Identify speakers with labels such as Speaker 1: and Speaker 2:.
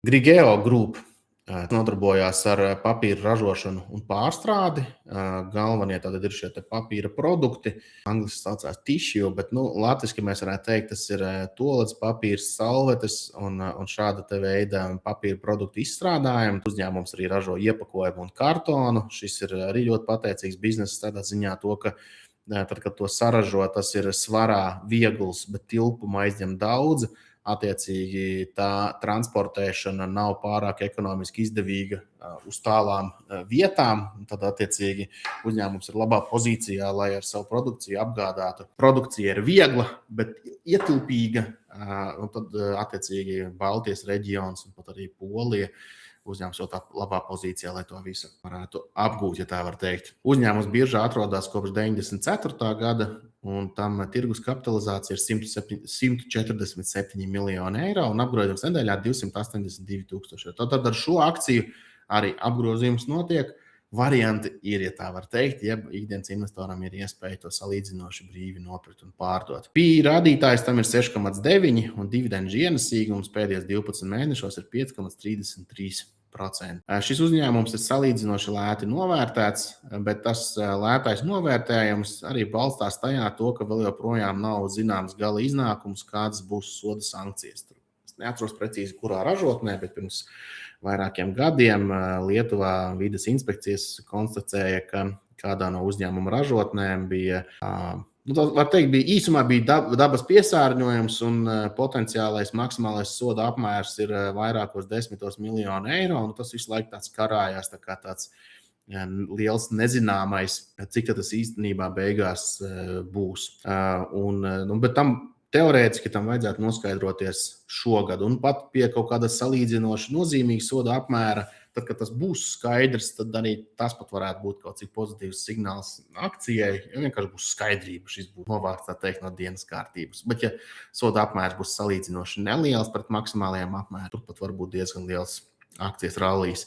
Speaker 1: Grigeo Group nodarbojās ar papīra ražošanu un pārstrādi. Galvenie tātad ir šie papīra produkti. Angliski saucās tissue, bet latviski mēs varētu teikt, tas ir toaletes papīrs, salvetes un šāda te veida papīra produktu izstrādājumi. Uzņēmums arī ražo iepakojumu un kartonu. Šis ir arī ļoti pateicīgs bizness tādā ziņā to, ka tad, kad to saražo, tas ir svarā viegls, bet tilpuma aizņem daudz. Attiecīgi tā transportēšana nav pārāk ekonomiski izdevīga uz tālām vietām. Tad, attiecīgi, uzņēmums ir labā pozīcijā, lai ar savu produkciju apgādātu. Produkcija ir viegla, bet ietilpīga. Un tad, attiecīgi, Baltijas reģions un pat arī Polija uzņēmums jau tā labā pozīcijā, lai to visu varētu apgūt, ja tā var teikt. Uzņēmums biržā atrodas kopš 94. gada, un tam tirgus kapitalizācija ir 147 miljoni eiro un apgrozījums nedēļā 282 tūkstoši. Tad ar šo akciju arī apgrozījums notiek. Varianti ir, ja tā var teikt, ja ikdienas investoram ir iespēja to salīdzinoši brīvi nopirkt un pārdot. PI rādītājs tam ir 6,9 un dividendžu ienesīgums pēdējos 12 mēnešos ir 5,33%. Šis uzņēmums ir salīdzinoši lēti novērtēts, bet tas lētais novērtējums arī balstās tajā to, ka vēl joprojām nav zināms gala iznākums, kādas būs soda sankcijas. Es neatceros precīzi, kurā ražotnē, bet pirms vairākiem gadiem Lietuvā vides inspekcijas konstatēja, ka kādā no uzņēmuma ražotnēm bija, var teikt, īsumā bija dabas piesārņojums un potenciālais maksimālais soda apmērs ir vairākos 10 miljonu eiro, un tas visu laiku tāds karājās, tā kā tāds liels nezināmais, cik tas īstenībā beigās būs. Bet tam teorētiski tam vajadzētu noskaidroties šogad, un pat pie kaut kāda salīdzinoši nozīmīga soda apmēra, tad, kad tas būs skaidrs, tad arī tas pat varētu būt kaut cik pozitīvs signāls akcijai, jo vienkārši būs skaidrība, šis būs novākts, tā teikt, no dienas kārtības. Bet, ja soda apmērs būs salīdzinoši neliels pret maksimālajiem apmēriem, tur pat var būt diezgan liels akcijas rallijs.